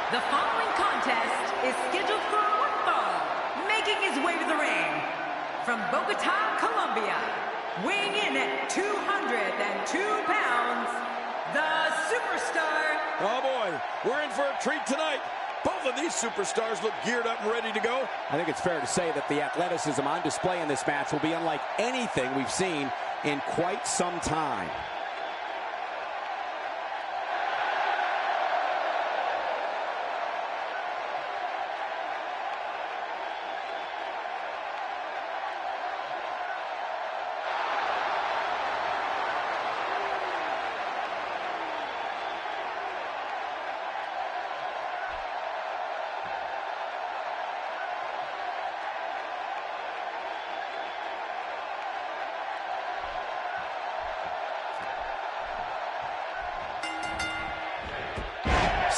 The following contest is scheduled for one fall, making his way to the ring. From Bogota, Colombia, weighing in at 202 pounds, the Superstar. Oh boy, we're in for a treat tonight. Both of these superstars look geared up and ready to go. I think it's fair to say that the athleticism on display in this match will be unlike anything we've seen in quite some time.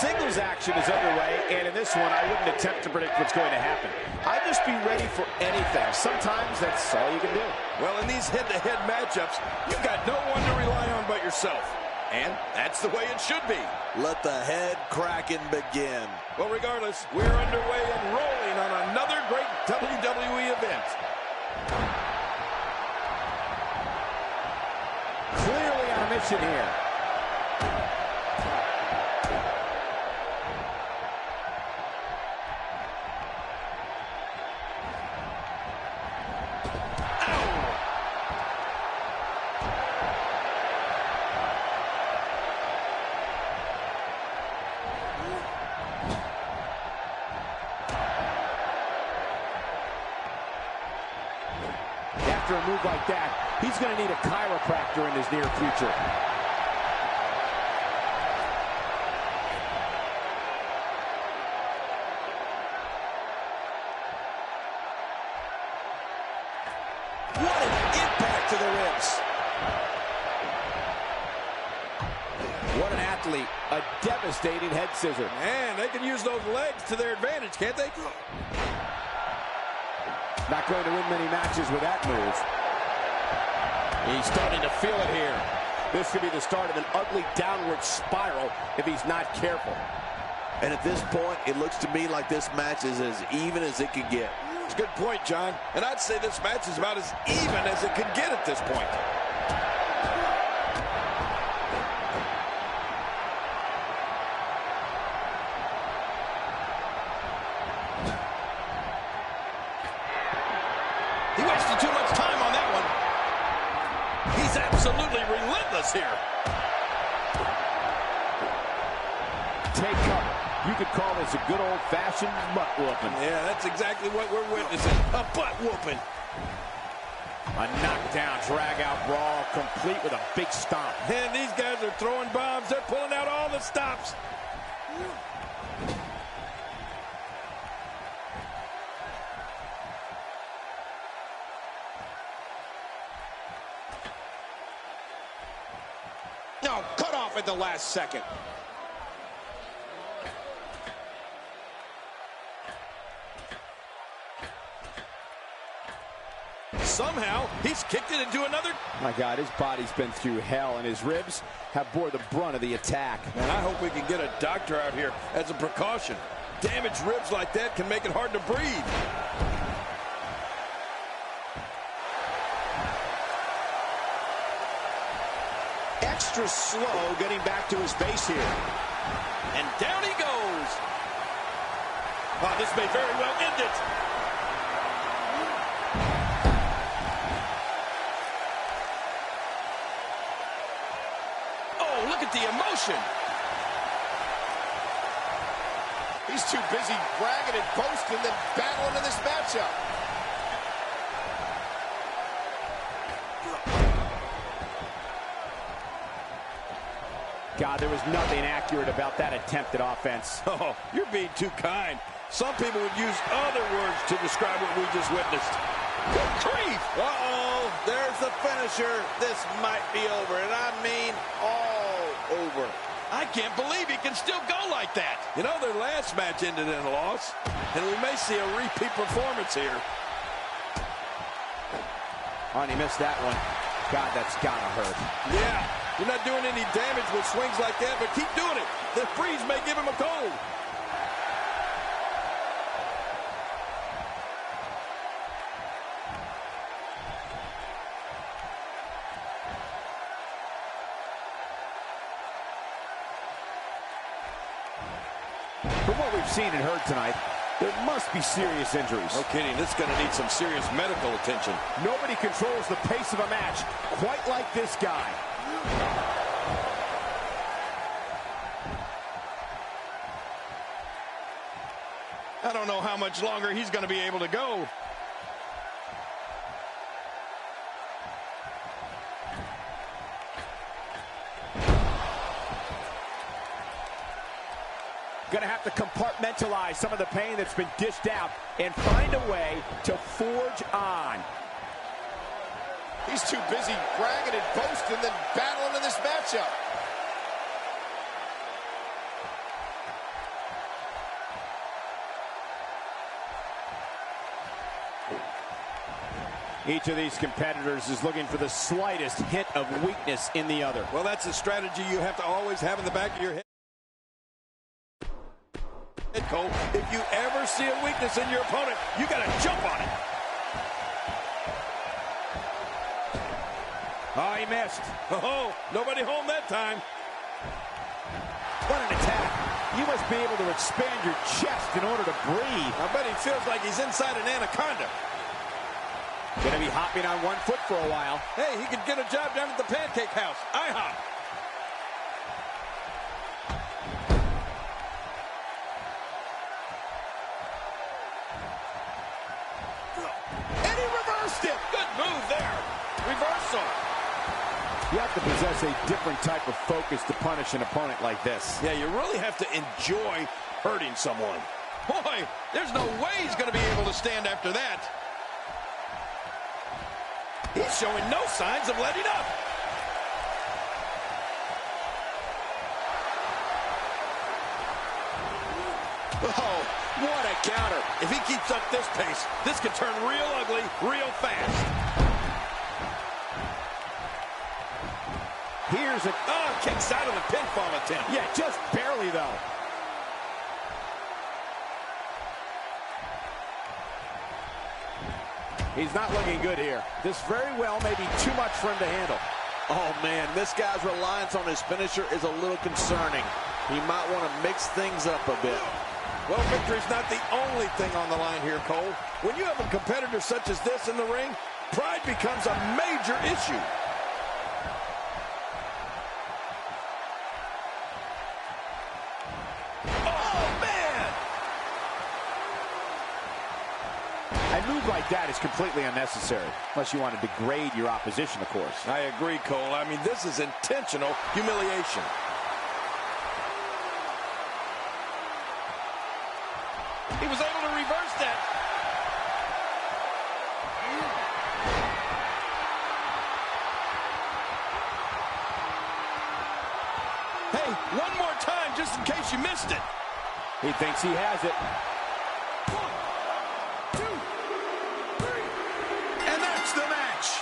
Singles action is underway, and in this one, I wouldn't attempt to predict what's going to happen. I'd just be ready for anything. Sometimes that's all you can do. Well, in these head-to-head matchups, you've got no one to rely on but yourself. And that's the way it should be. Let the head cracking begin. Well, regardless, we're underway and rolling on another great WWE event. Clearly on a mission here. After a move like that, he's going to need a chiropractor in his near future. What an impact to the ribs. What an athlete. A devastating head scissor. Man, they can use those legs to their advantage, can't they? Not going to win many matches with that move. He's starting to feel it here. This could be the start of an ugly downward spiral if he's not careful. And at this point, it looks to me like this match is as even as it could get. It's a good point, John. And I'd say this match is about as even as it could get at this point. He wasted too much time on that one. He's absolutely relentless here. Take cover. You could call this a good old-fashioned butt whooping. Yeah, that's exactly what we're witnessing. A butt whooping. A knockdown, drag-out brawl, complete with a big stomp. And these guys are throwing bombs. They're pulling out all the stops. No, cut off at the last second. Somehow, he's kicked it into another. My God, his body's been through hell, and his ribs have bore the brunt of the attack. And I hope we can get a doctor out here as a precaution. Damaged ribs like that can make it hard to breathe. Extra slow getting back to his base here. And down he goes. Oh, this may very well end it. Oh, look at the emotion. He's too busy bragging and boasting than battling in this matchup. God, there was nothing accurate about that attempt at offense. Oh, you're being too kind. Some people would use other words to describe what we just witnessed. Good grief! Uh-oh, there's the finisher. This might be over, and I mean all over. I can't believe he can still go like that. You know, their last match ended in a loss, and we may see a repeat performance here. Oh, and he missed that one. God, that's gotta hurt. Yeah, you're not doing any damage with swings like that, but keep doing it. The freeze may give him a cold. From what we've seen and heard tonight, there must be serious injuries. No kidding. This is going to need some serious medical attention. Nobody controls the pace of a match quite like this guy. I don't know how much longer he's going to be able to go. Going to have to compartmentalize some of the pain that's been dished out and find a way to forge on. He's too busy bragging and boasting than battling in this matchup. Each of these competitors is looking for the slightest hint of weakness in the other. Well, that's a strategy you have to always have in the back of your head, Cole. If you ever see a weakness in your opponent, you got to jump on it. Oh, he missed. Oh, nobody home that time. What an attack. You must be able to expand your chest in order to breathe. I bet he feels like he's inside an anaconda. Going to be hopping on one foot for a while. Hey, he could get a job down at the Pancake House. IHOP. And he reversed it. Good move there. Reversal. You have to possess a different type of focus to punish an opponent like this. Yeah, you really have to enjoy hurting someone. Boy, there's no way he's going to be able to stand after that. He's showing no signs of letting up. Oh, what a counter. If he keeps up this pace, this could turn real ugly real fast. Here's a... kicks out of the pinfall attempt. Yeah, just barely, though. He's not looking good here. This very well may be too much for him to handle. Oh, man, this guy's reliance on his finisher is a little concerning. He might want to mix things up a bit. Well, victory's not the only thing on the line here, Cole. When you have a competitor such as this in the ring, pride becomes a major issue. A move like that is completely unnecessary, unless you want to degrade your opposition, of course. I agree, Cole. I mean, this is intentional humiliation. He was able to reverse that. Hey, one more time, just in case you missed it. He thinks he has it. The match.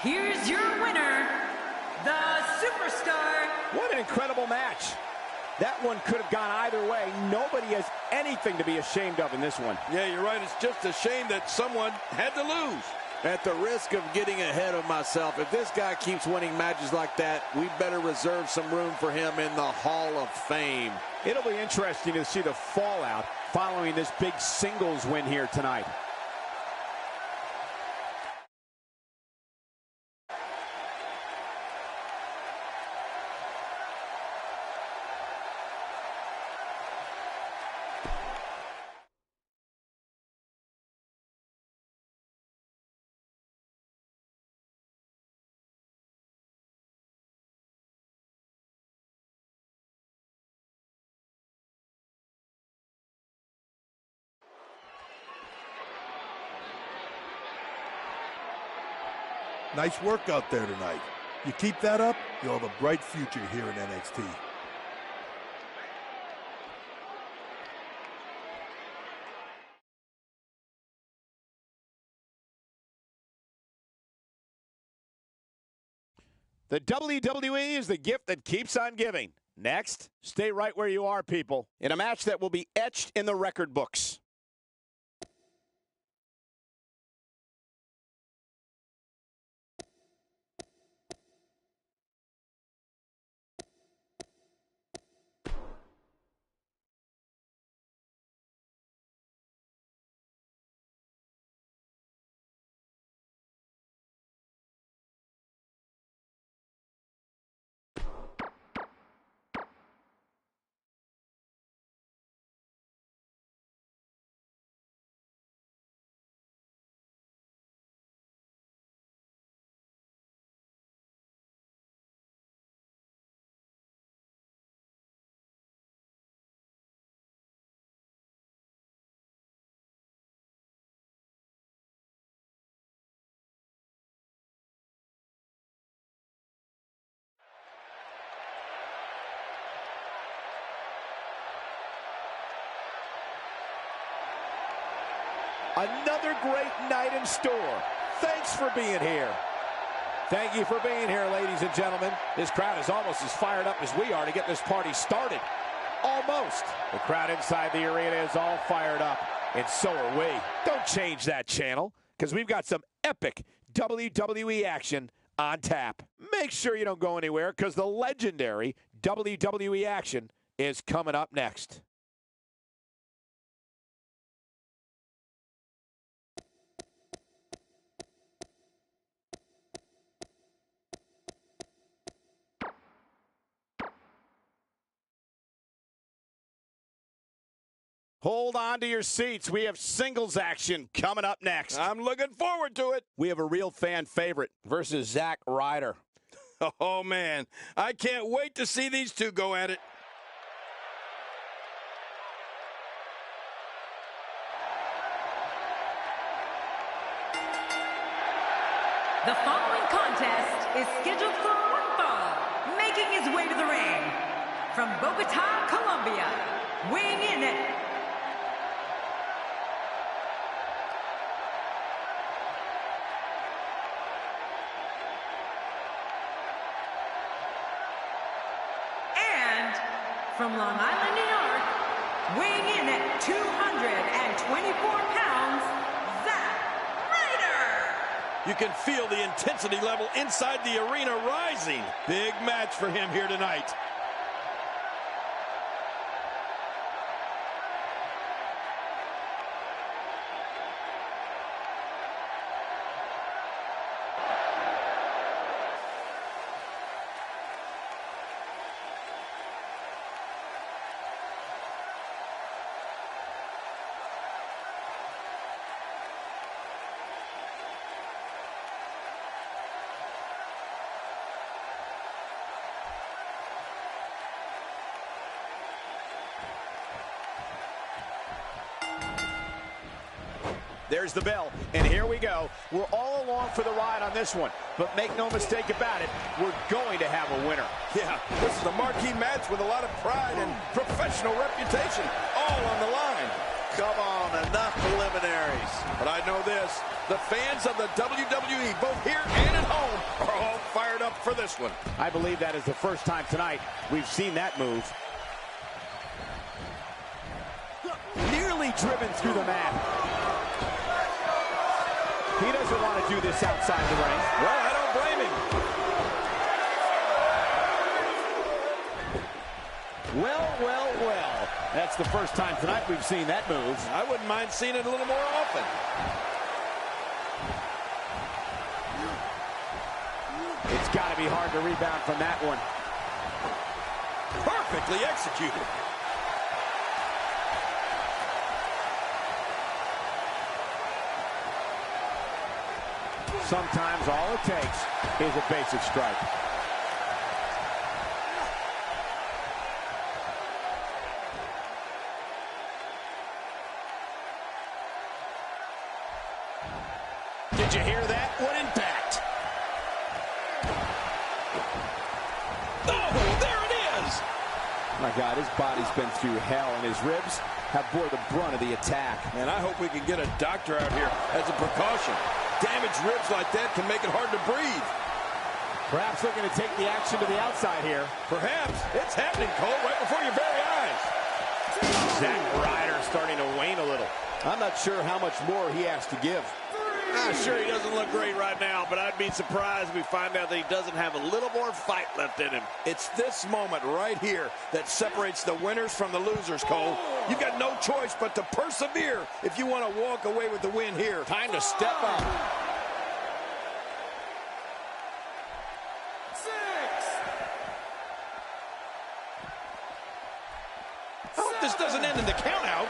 Here's your winner, the Superstar. What an incredible match. That one could have gone either way. Nobody has anything to be ashamed of in this one. Yeah, you're right. It's just a shame that someone had to lose. At the risk of getting ahead of myself, if this guy keeps winning matches like that, we better reserve some room for him in the Hall of Fame. It'll be interesting to see the fallout following this big singles win here tonight. Nice work out there tonight. You keep that up, you'll have a bright future here in NXT. The WWE is the gift that keeps on giving. Next, stay right where you are, people, in a match that will be etched in the record books. Another great night in store. Thanks for being here. Thank you for being here, ladies and gentlemen. This crowd is almost as fired up as we are to get this party started. Almost. The crowd inside the arena is all fired up, and so are we. Don't change that channel, because we've got some epic WWE action on tap. Make sure you don't go anywhere, because the legendary WWE action is coming up next. Hold on to your seats. We have singles action coming up next. I'm looking forward to it. We have a real fan favorite versus Zack Ryder. Oh, man. I can't wait to see these two go at it. The following contest is scheduled for one fall. Making his way to the ring from Bogota, Colombia, weighing in at from Long Island, New York, weighing in at 224 pounds, Zack Ryder. You can feel the intensity level inside the arena rising. Big match for him here tonight. There's the bell, and here we go. We're all along for the ride on this one, but make no mistake about it, we're going to have a winner. Yeah, this is a marquee match with a lot of pride and professional reputation, all on the line. Come on, enough preliminaries. But I know this, the fans of the WWE, both here and at home, are all fired up for this one. I believe that is the first time tonight we've seen that move. Nearly driven through the mat. He doesn't want to do this outside the ring. Well, I don't blame him. Well. That's the first time tonight we've seen that move. I wouldn't mind seeing it a little more often. It's got to be hard to rebound from that one. Perfectly executed. Sometimes all it takes is a basic strike. Did you hear that? What impact? My God, his body's been through hell, and his ribs have bore the brunt of the attack. And I hope we can get a doctor out here as a precaution. Damaged ribs like that can make it hard to breathe. Perhaps looking to take the action to the outside here. Perhaps. It's happening, Cole, right before your very eyes. Zack Ryder starting to wane a little. I'm not sure how much more he has to give. I'm sure he doesn't look great right now, but I'd be surprised if we find out that he doesn't have a little more fight left in him. It's this moment right here that separates the winners from the losers, Cole. You've got no choice but to persevere if you want to walk away with the win here. Time to step up. 6. I hope this doesn't end in the countout.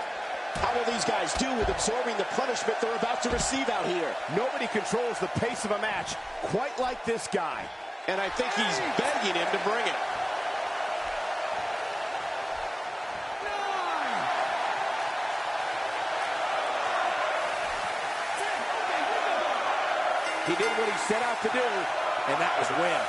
How will these guys do with absorbing the punishment they're about to receive out here? Nobody controls the pace of a match quite like this guy. And I think he's begging him to bring it. 9. He did what he set out to do, and that was win.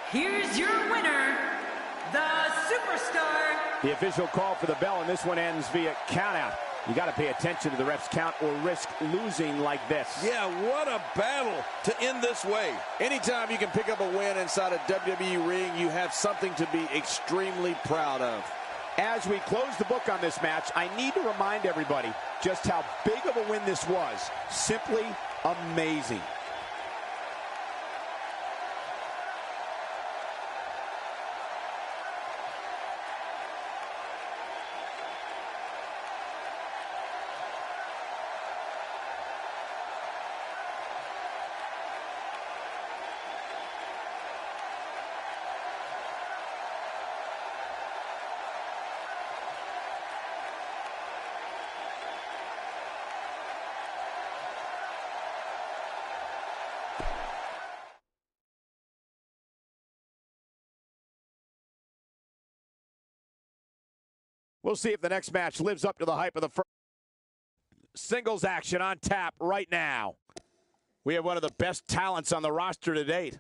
Here's your winner, the Superstar. The official call for the bell, and this one ends via countout. You got to pay attention to the ref's count or risk losing like this. Yeah, what a battle to end this way. Anytime you can pick up a win inside a WWE ring, you have something to be extremely proud of. As we close the book on this match, I need to remind everybody just how big of a win this was. Simply amazing. We'll see if the next match lives up to the hype of the first. Singles action on tap right now. We have one of the best talents on the roster to date.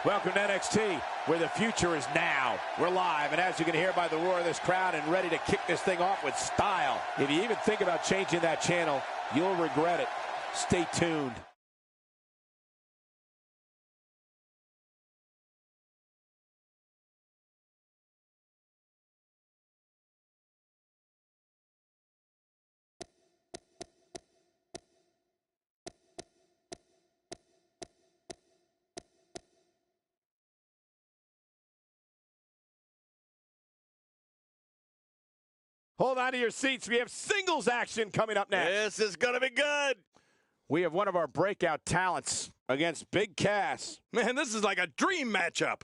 Welcome to NXT, where the future is now. We're live, and as you can hear by the roar of this crowd, and ready to kick this thing off with style. If you even think about changing that channel, you'll regret it. Stay tuned. Hold on to your seats. We have singles action coming up next. This is going to be good. We have one of our breakout talents against Big Cass. Man, this is like a dream matchup.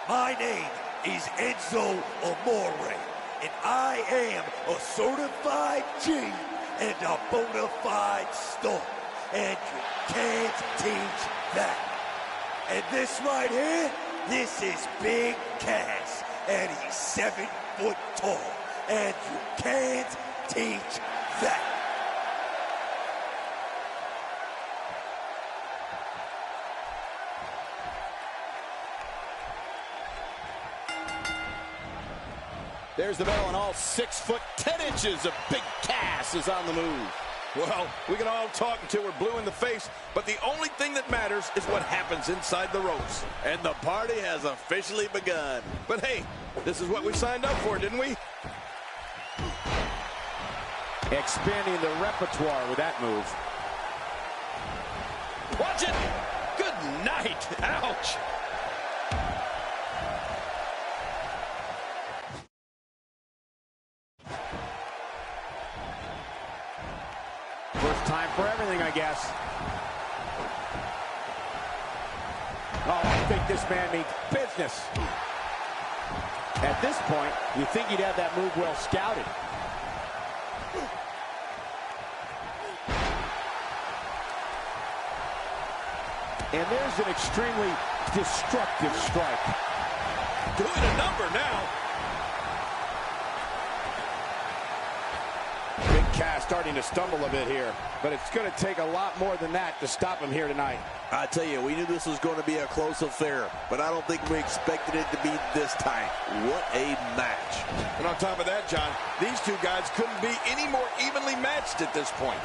My name is Enzo Amore, and I am a certified G and a bona fide star, and you can't teach that. And this right here, this is Big Cass, and he's 7 foot tall, and you can't teach that. There's the bell, and all 6 foot 10 inches of Big Cass is on the move. Well, we can all talk until we're blue in the face, but the only thing that matters is what happens inside the ropes. And the party has officially begun. But hey, this is what we signed up for, didn't we? Expanding the repertoire with that move. Watch it! Good night! Ouch! First time for everything, I guess. Oh, I think this man means business. At this point, you think he'd have that move well scouted. And there's an extremely destructive strike. Doing a number now. Big Cass starting to stumble a bit here, but it's going to take a lot more than that to stop him here tonight. I tell you, we knew this was going to be a close affair, but I don't think we expected it to be this tight. What a match. And on top of that, John, these two guys couldn't be any more evenly matched at this point.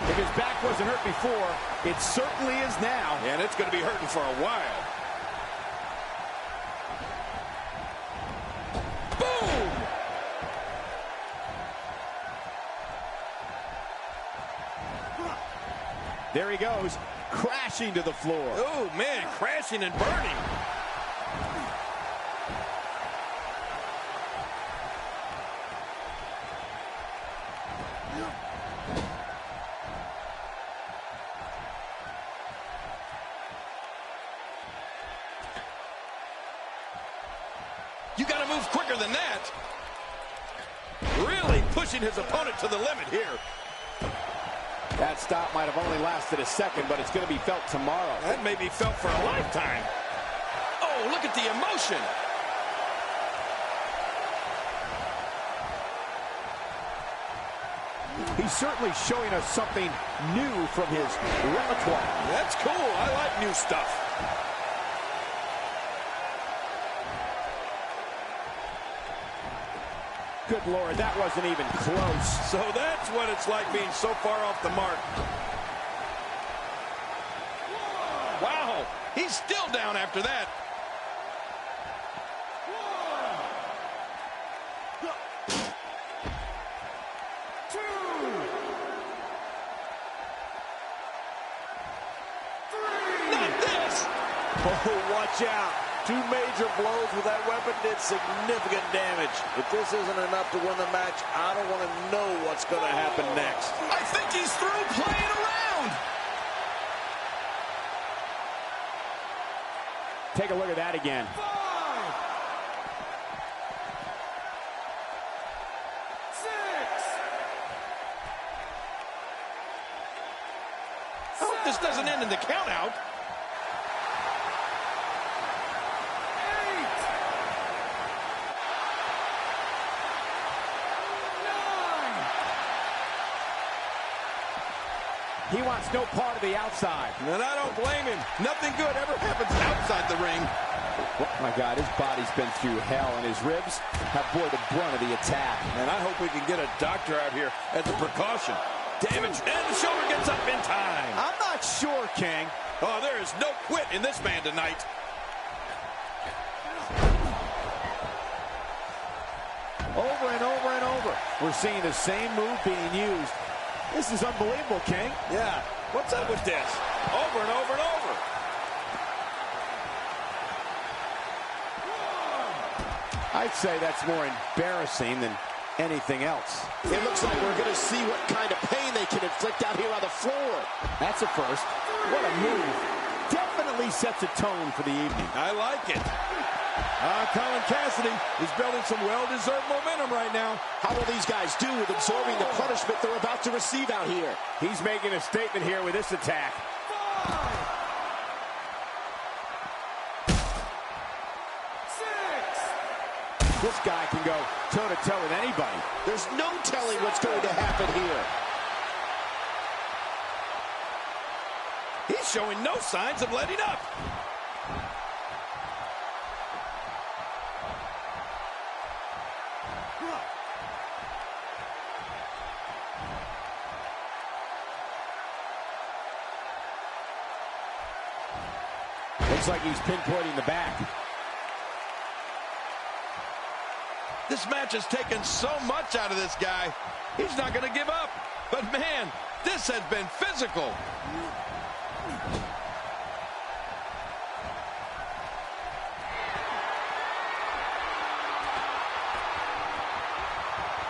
If his back wasn't hurt before, it certainly is now. And it's going to be hurting for a while. Boom! There he goes, crashing to the floor. Oh, man, crashing and burning. You got to move quicker than that. Really pushing his opponent to the limit here. That stop might have only lasted a second, but it's going to be felt tomorrow. That may be felt for a lifetime. Oh, look at the emotion. He's certainly showing us something new from his repertoire. That's cool. I like new stuff. Good Lord, that wasn't even close. So that's what it's like being so far off the mark. Wow, he's still down after that. Oh, watch out. Two major blows with that weapon did significant damage. If this isn't enough to win the match, I don't want to know what's going to happen next. I think he's through playing around. Take a look at that again. 5, 6. I hope this doesn't end in the countout. 8, 9. He wants no part of the outside. And I don't blame him. Nothing good ever happens outside the ring. Oh my God, his body's been through hell, and his ribs have bore the brunt of the attack. And I hope we can get a doctor out here as a precaution. Damage, and the shoulder gets up in time. I'm not sure, King. Oh, there is no quit in this man tonight. Over and over and over. We're seeing the same move being used. This is unbelievable, King. Yeah, what's up with this? Over and over and over. I'd say that's more embarrassing than anything else. It looks like we're going to see what kind of pain they can inflict out here on the floor. That's a first. What a move. Definitely sets a tone for the evening. I like it. Colin Cassidy is building some well-deserved momentum right now. How will these guys do with absorbing the punishment they're about to receive out here? He's making a statement here with this attack. 5, 6. This guy can go toe-to-toe with anybody. There's no telling what's going to happen here. He's showing no signs of letting up. Looks like he's pinpointing the back. This match has taken so much out of this guy. He's not going to give up. But man, this has been physical.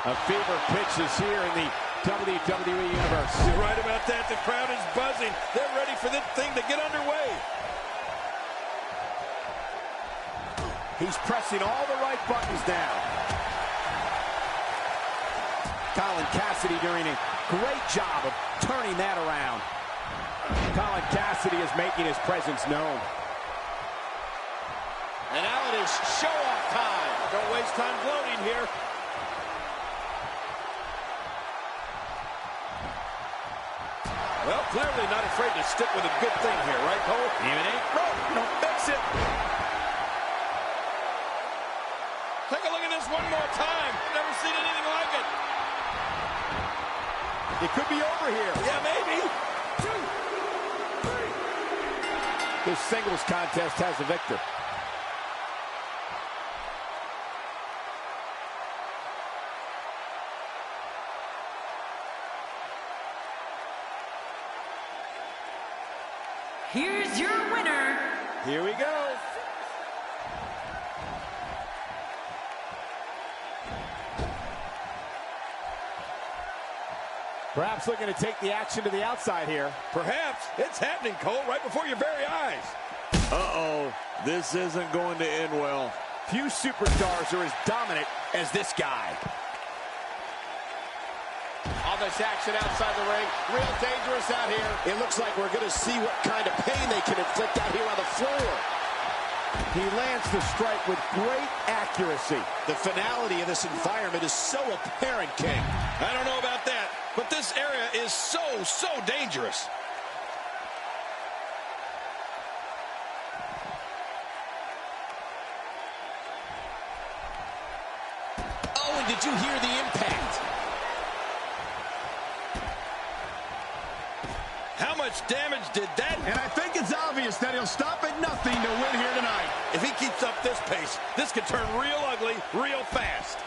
A fever pitch is here in the WWE Universe. You're right about that. The crowd is buzzing. They're ready for this thing to get underway. He's pressing all the right buttons now. Colin Cassidy doing a great job of turning that around. Colin Cassidy is making his presence known. And now it is show-off time. Don't waste time gloating here. Well, clearly not afraid to stick with a good thing here, right, Cole? Even ain't broke. Don't fix it. Take a look at this one more time. Never seen anything like it. It could be over here. Yeah, maybe. 2, 3. This singles contest has a victor. Here's your winner. Here we go. Perhaps looking to take the action to the outside here. Perhaps. It's happening, Cole, right before your very eyes. Uh-oh. This isn't going to end well. Few superstars are as dominant as this guy. All this action outside the ring. Real dangerous out here. It looks like we're going to see what kind of pain they can inflict out here on the floor. He lands the strike with great accuracy. The finality of this environment is so apparent, King. I don't know about that, but this area is so dangerous. Oh, and did you hear the impact? How much damage did that? And I think it's obvious that he'll stop at nothing to win here tonight. If he keeps up this pace, this could turn real ugly real fast.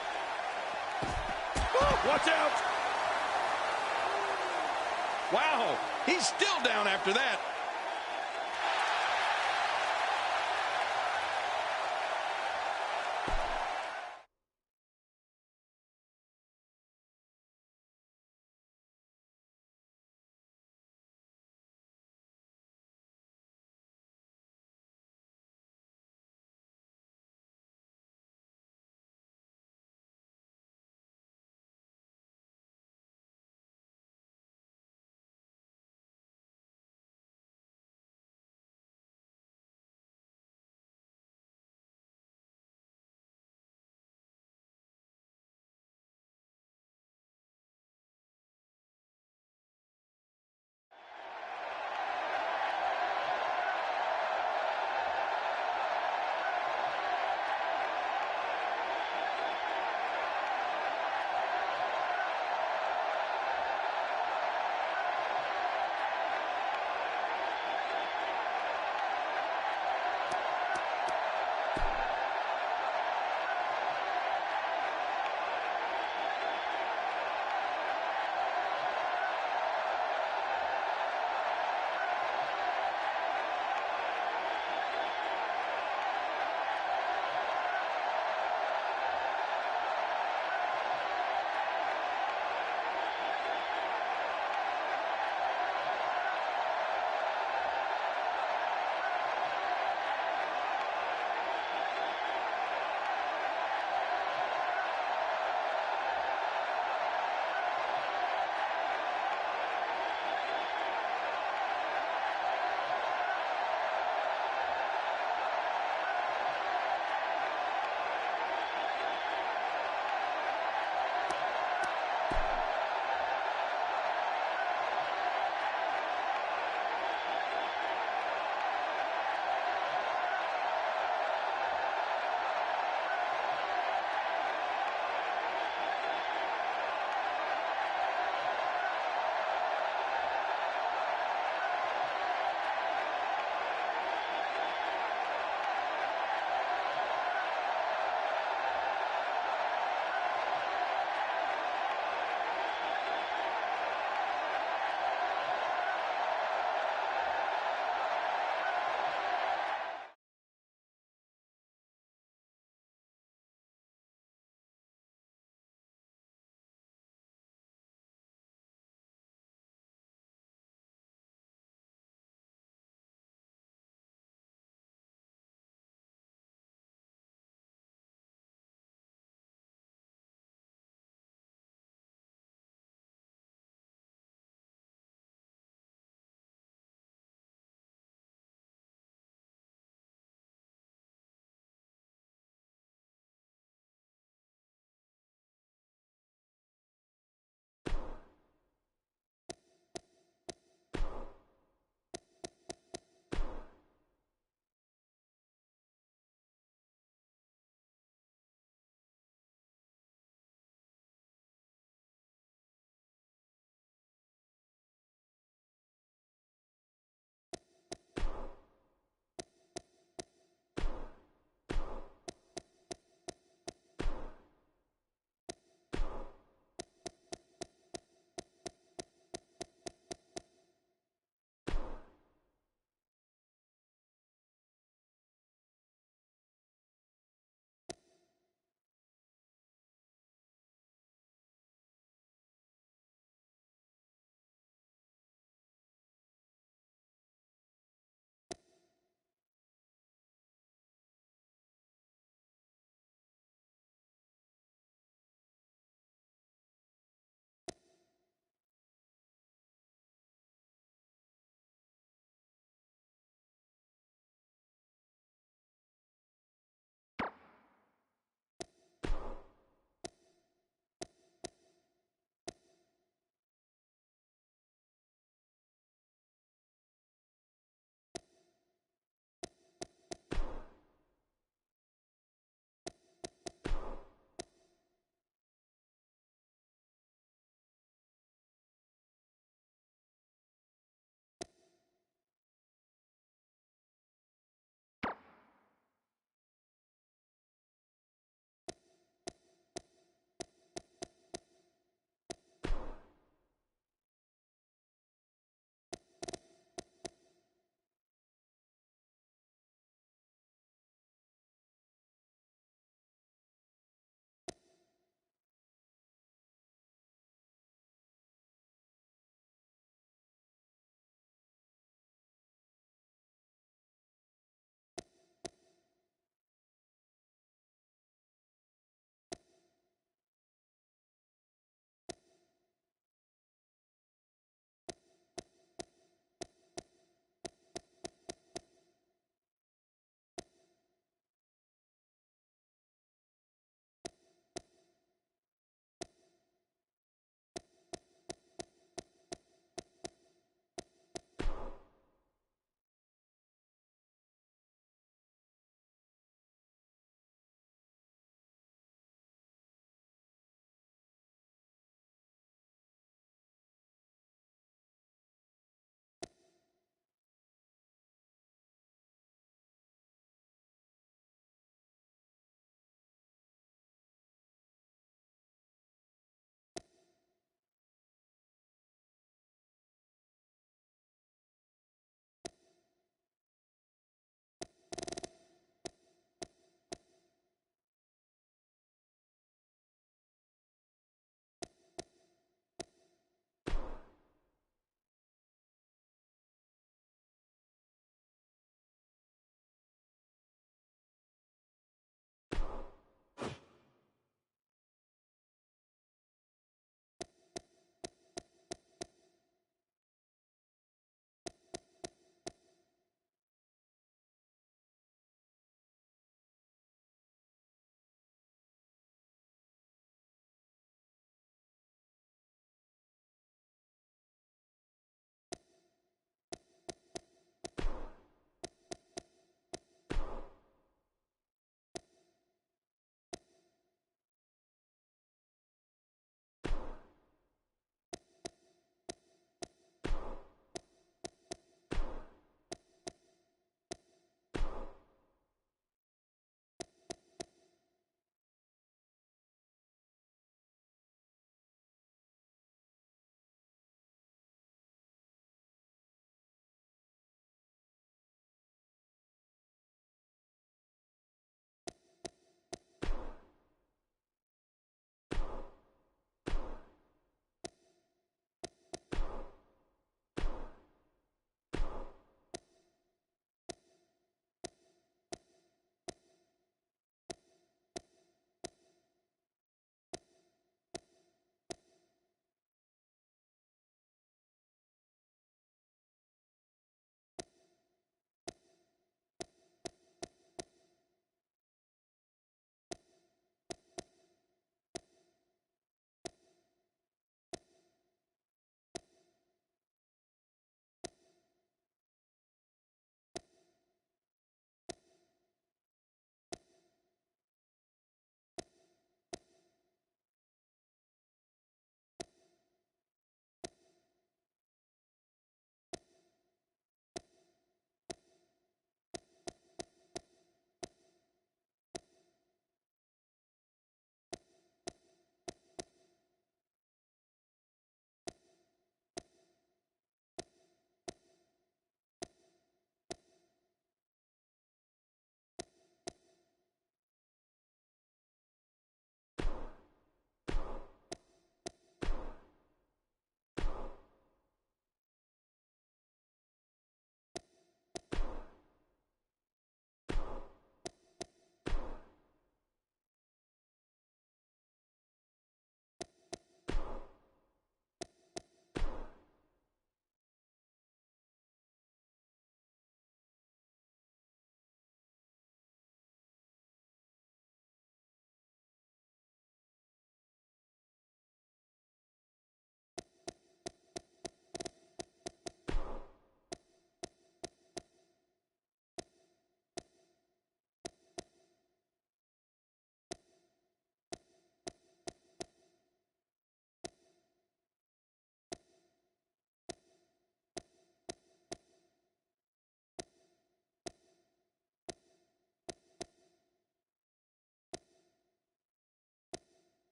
Oh, watch out. Wow, he's still down after that.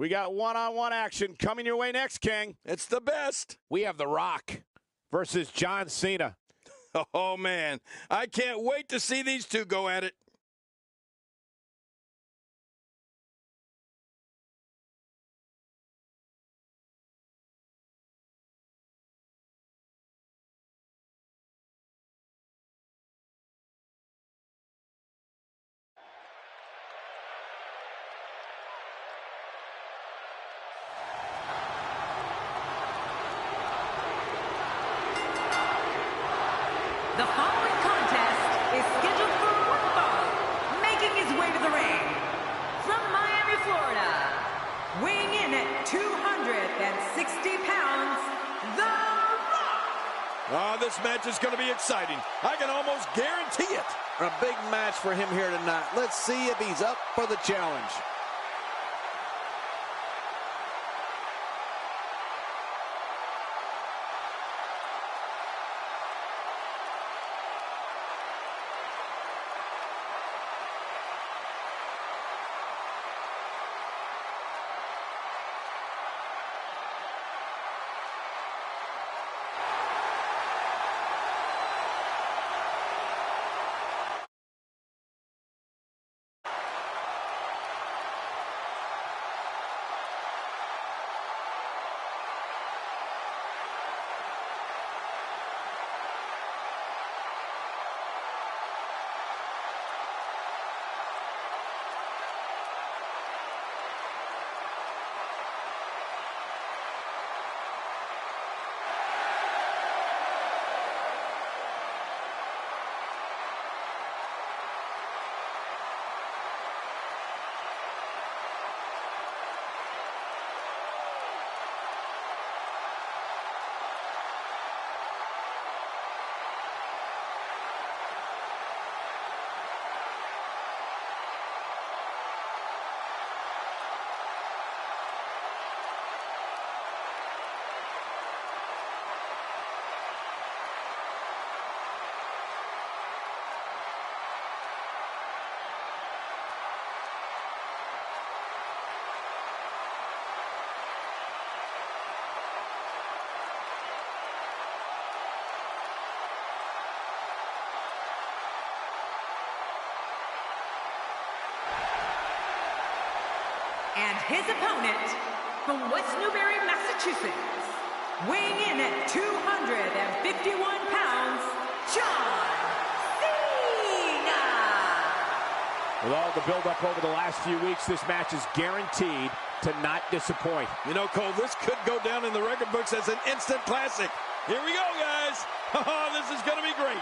We got one-on-one action coming your way next, King. It's the best. We have The Rock versus John Cena. Oh, man. I can't wait to see these two go at it. The following contest is scheduled for one fall, making his way to the ring. From Miami, Florida, weighing in at 260 pounds, The Rock! Oh, this match is going to be exciting. I can almost guarantee it. A big match for him here tonight. Let's see if he's up for the challenge. And his opponent, from West Newbury, Massachusetts, weighing in at 251 pounds, John Cena! With all the build-up over the last few weeks, this match is guaranteed to not disappoint. You know, Cole, this could go down in the record books as an instant classic. Here we go, guys. Oh, this is going to be great.